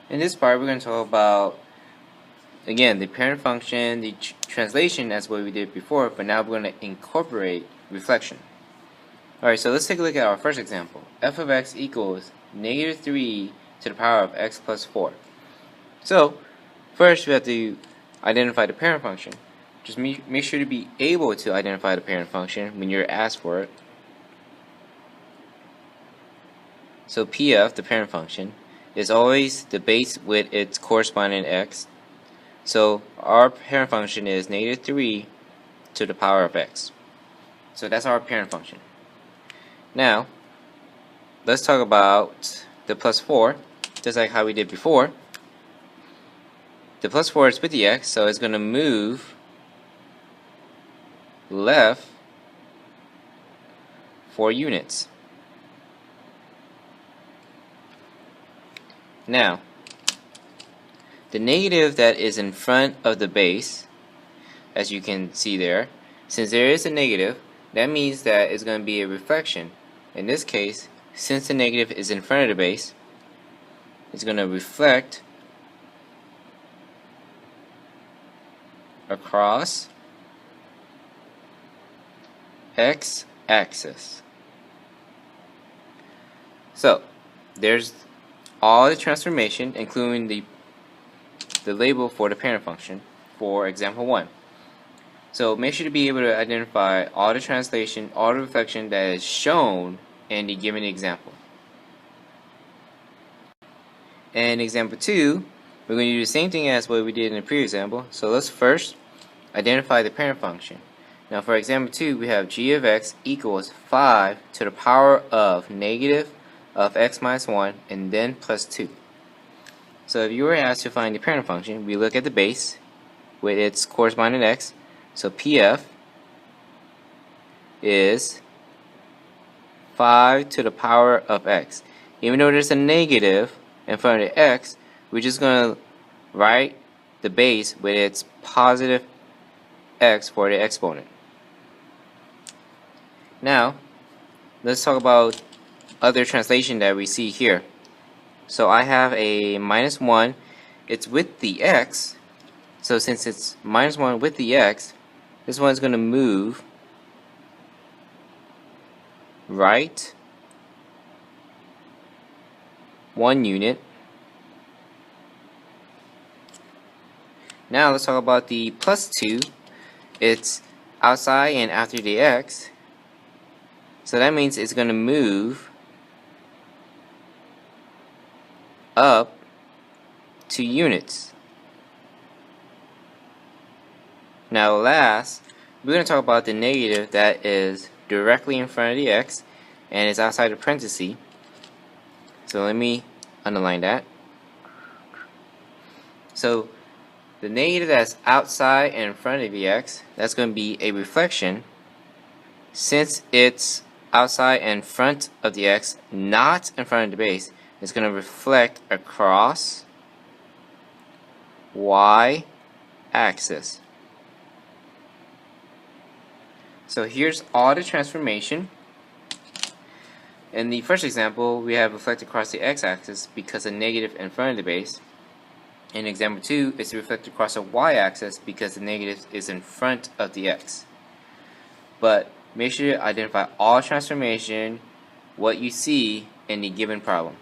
In this part, we're going to talk about, again, the parent function, the translation as what we did before, but now we're going to incorporate reflection. Alright, so let's take a look at our first example. F of x equals negative 3 to the power of x plus 4. So, first we have to identify the parent function. Just make sure to be able to identify the parent function when you're asked for it. So PF, the parent function, is always the base with its corresponding x. So our parent function is negative 3 to the power of x. So that's our parent function. Now, let's talk about the plus 4, just like how we did before. The plus 4 is with the x, so it's going to move left 4 units. Now, the negative that is in front of the base, as you can see there, since there is a negative, that means that it's going to be a reflection. In this case, since the negative is in front of the base, it's going to reflect across x-axis. So, there's all the transformation, including the label for the parent function for example 1. So make sure to be able to identify all the translation, all the reflection that is shown in the given example. In example 2, we're going to do the same thing as what we did in the previous example. So let's first identify the parent function. Now for example 2, we have g of x equals 5 to the power of negative of x minus 1 and then plus 2. So if you were asked to find the parent function, we look at the base with its corresponding x. So PF is 5 to the power of x. Even though there's a negative in front of the x, we're just going to write the base with its positive x for the exponent. Now, let's talk about other translation that we see here. So I have a minus 1, it's with the x, so since it's minus 1 with the x, this one's going to move right 1 unit. Now let's talk about the plus 2. It's outside and after the x, so that means it's going to move up 2 units. Now last, we're going to talk about the negative that is directly in front of the x and is outside the parenthesis. So let me underline that. So the negative that's outside and in front of the x, that's going to be a reflection. Since it's outside and in front of the x, not in front of the base, it's going to reflect across y-axis. So here's all the transformation. In the first example, we have reflected across the x-axis because a negative in front of the base. In example 2, it's reflected across the y-axis because the negative is in front of the x. But make sure to identify all transformation, what you see in the given problem.